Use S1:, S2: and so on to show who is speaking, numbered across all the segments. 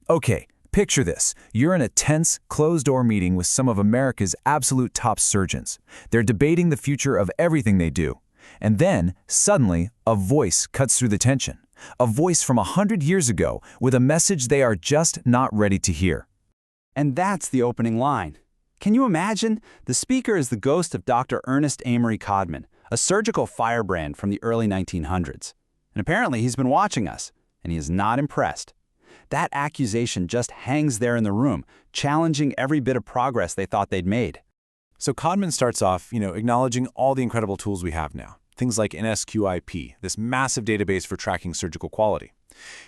S1: Okay, picture this. You're in a tense, closed-door meeting with some of America's absolute top surgeons. They're debating the future of everything they do. And then, suddenly, a voice cuts through the tension. A voice from 100 years ago with a message they are just not ready to hear.
S2: And that's the opening line. Can you imagine? The speaker is the ghost of Dr. Ernest Amory Codman, a surgical firebrand from the early 1900s. And apparently he's been watching us, and he is not impressed. That accusation just hangs there in the room, challenging every bit of progress they thought they'd made.
S3: So Codman starts off, acknowledging all the incredible tools we have now. Things like NSQIP, this massive database for tracking surgical quality.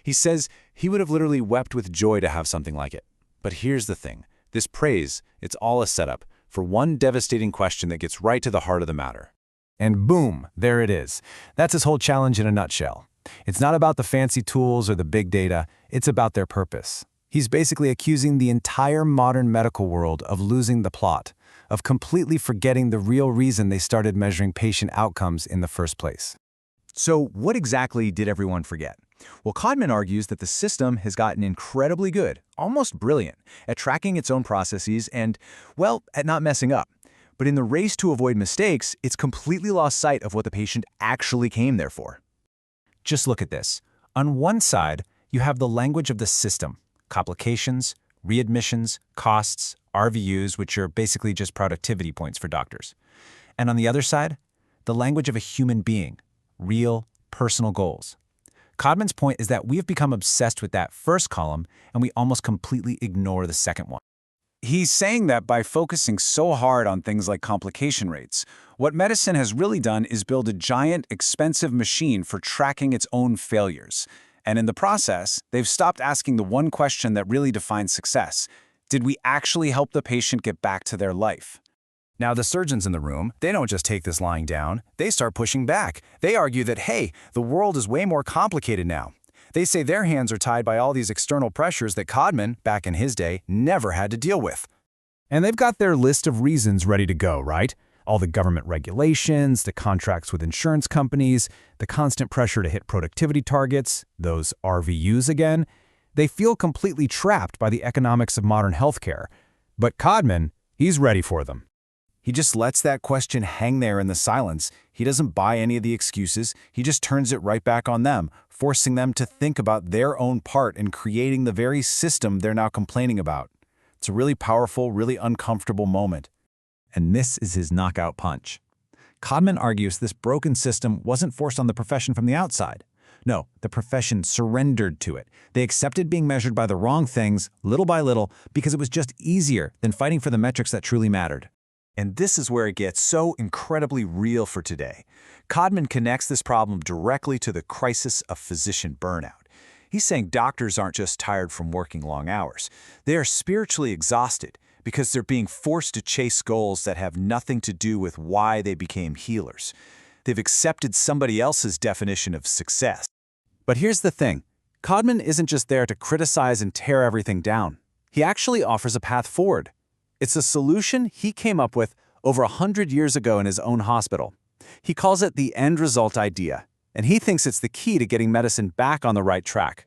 S3: He says he would have literally wept with joy to have something like it. But here's the thing. This praise, it's all a setup for one devastating question that gets right to the heart of the matter.
S1: And boom, there it is. That's his whole challenge in a nutshell. It's not about the fancy tools or the big data, it's about their purpose. He's basically accusing the entire modern medical world of losing the plot, of completely forgetting the real reason they started measuring patient outcomes in the first place.
S4: So what exactly did everyone forget? Well, Codman argues that the system has gotten incredibly good, almost brilliant, at tracking its own processes and, well, at not messing up. But in the race to avoid mistakes, it's completely lost sight of what the patient actually came there for.
S1: Just look at this. On one side, you have the language of the system, complications, readmissions, costs, RVUs, which are basically just productivity points for doctors. And on the other side, the language of a human being, real, personal goals. Codman's point is that we have become obsessed with that first column, and we almost completely ignore the second one.
S5: He's saying that by focusing so hard on things like complication rates, what medicine has really done is build a giant, expensive machine for tracking its own failures. And in the process, they've stopped asking the one question that really defines success. Did we actually help the patient get back to their life?
S4: Now, the surgeons in the room, they don't just take this lying down. They start pushing back. They argue that, hey, the world is way more complicated now. They say their hands are tied by all these external pressures that Codman, back in his day, never had to deal with.
S1: And they've got their list of reasons ready to go, right? All the government regulations, the contracts with insurance companies, the constant pressure to hit productivity targets, those RVUs again. They feel completely trapped by the economics of modern healthcare. But Codman, he's ready for them.
S4: He just lets that question hang there in the silence. He doesn't buy any of the excuses. He just turns it right back on them, forcing them to think about their own part in creating the very system they're now complaining about. It's a really powerful, really uncomfortable moment.
S5: And this is his knockout punch. Codman argues this broken system wasn't forced on the profession from the outside. No, the profession surrendered to it. They accepted being measured by the wrong things, little by little, because it was just easier than fighting for the metrics that truly mattered. And this is where it gets so incredibly real for today. Codman connects this problem directly to the crisis of physician burnout. He's saying doctors aren't just tired from working long hours. They are spiritually exhausted because they're being forced to chase goals that have nothing to do with why they became healers. They've accepted somebody else's definition of success. But here's the thing. Codman isn't just there to criticize and tear everything down. He actually offers a path forward. It's a solution he came up with over 100 years ago in his own hospital. He calls it the end result idea, and he thinks it's the key to getting medicine back on the right track.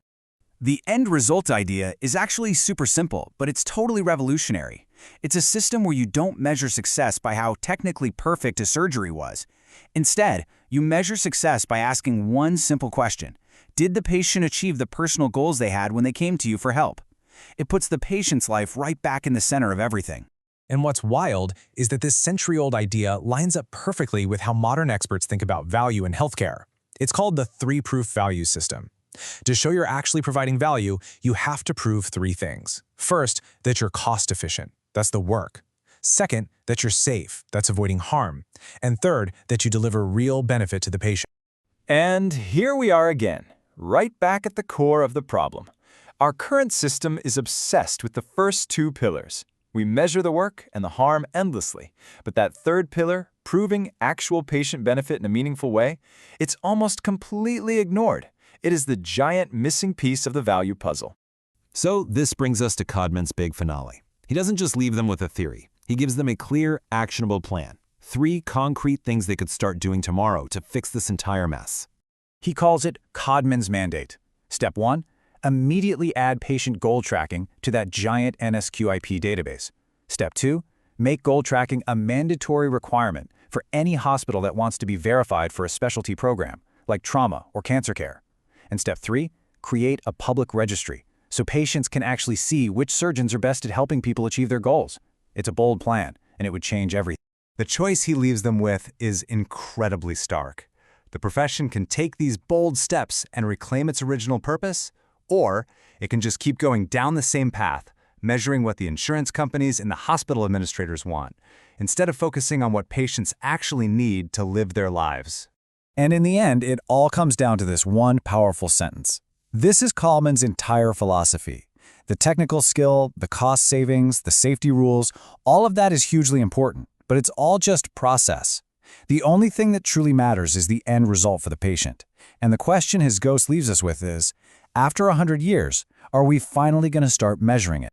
S5: The end result idea is actually super simple, but it's totally revolutionary. It's a system where you don't measure success by how technically perfect a surgery was. Instead, you measure success by asking one simple question. Did the patient achieve the personal goals they had when they came to you for help? It puts the patient's life right back in the center of everything.
S6: And what's wild is that this century-old idea lines up perfectly with how modern experts think about value in healthcare. It's called the three-proof value system. To show you're actually providing value, you have to prove three things. First, that you're cost-efficient. That's the work. Second, that you're safe. That's avoiding harm. And third, that you deliver real benefit to the patient.
S5: And here we are again, right back at the core of the problem. Our current system is obsessed with the first two pillars. We measure the work and the harm endlessly, but that third pillar, proving actual patient benefit in a meaningful way, it's almost completely ignored. It is the giant missing piece of the value puzzle.
S3: So this brings us to Codman's big finale. He doesn't just leave them with a theory. He gives them a clear, actionable plan. 3 concrete things they could start doing tomorrow to fix this entire mess.
S4: He calls it Codman's mandate. Step 1,
S1: Immediately add patient goal tracking to that giant NSQIP database. Step 2, make goal tracking a mandatory requirement for any hospital that wants to be verified for a specialty program, like trauma or cancer care. And step 3, create a public registry so patients can actually see which surgeons are best at helping people achieve their goals. It's a bold plan, and it would change everything.
S3: The choice he leaves them with is incredibly stark. The profession can take these bold steps and reclaim its original purpose, or it can just keep going down the same path, measuring what the insurance companies and the hospital administrators want, instead of focusing on what patients actually need to live their lives.
S5: And in the end, it all comes down to this one powerful sentence. This is Codman's entire philosophy. The technical skill, the cost savings, the safety rules, all of that is hugely important, but it's all just process. The only thing that truly matters is the end result for the patient. And the question his ghost leaves us with is, after 100 years, are we finally going to start measuring it?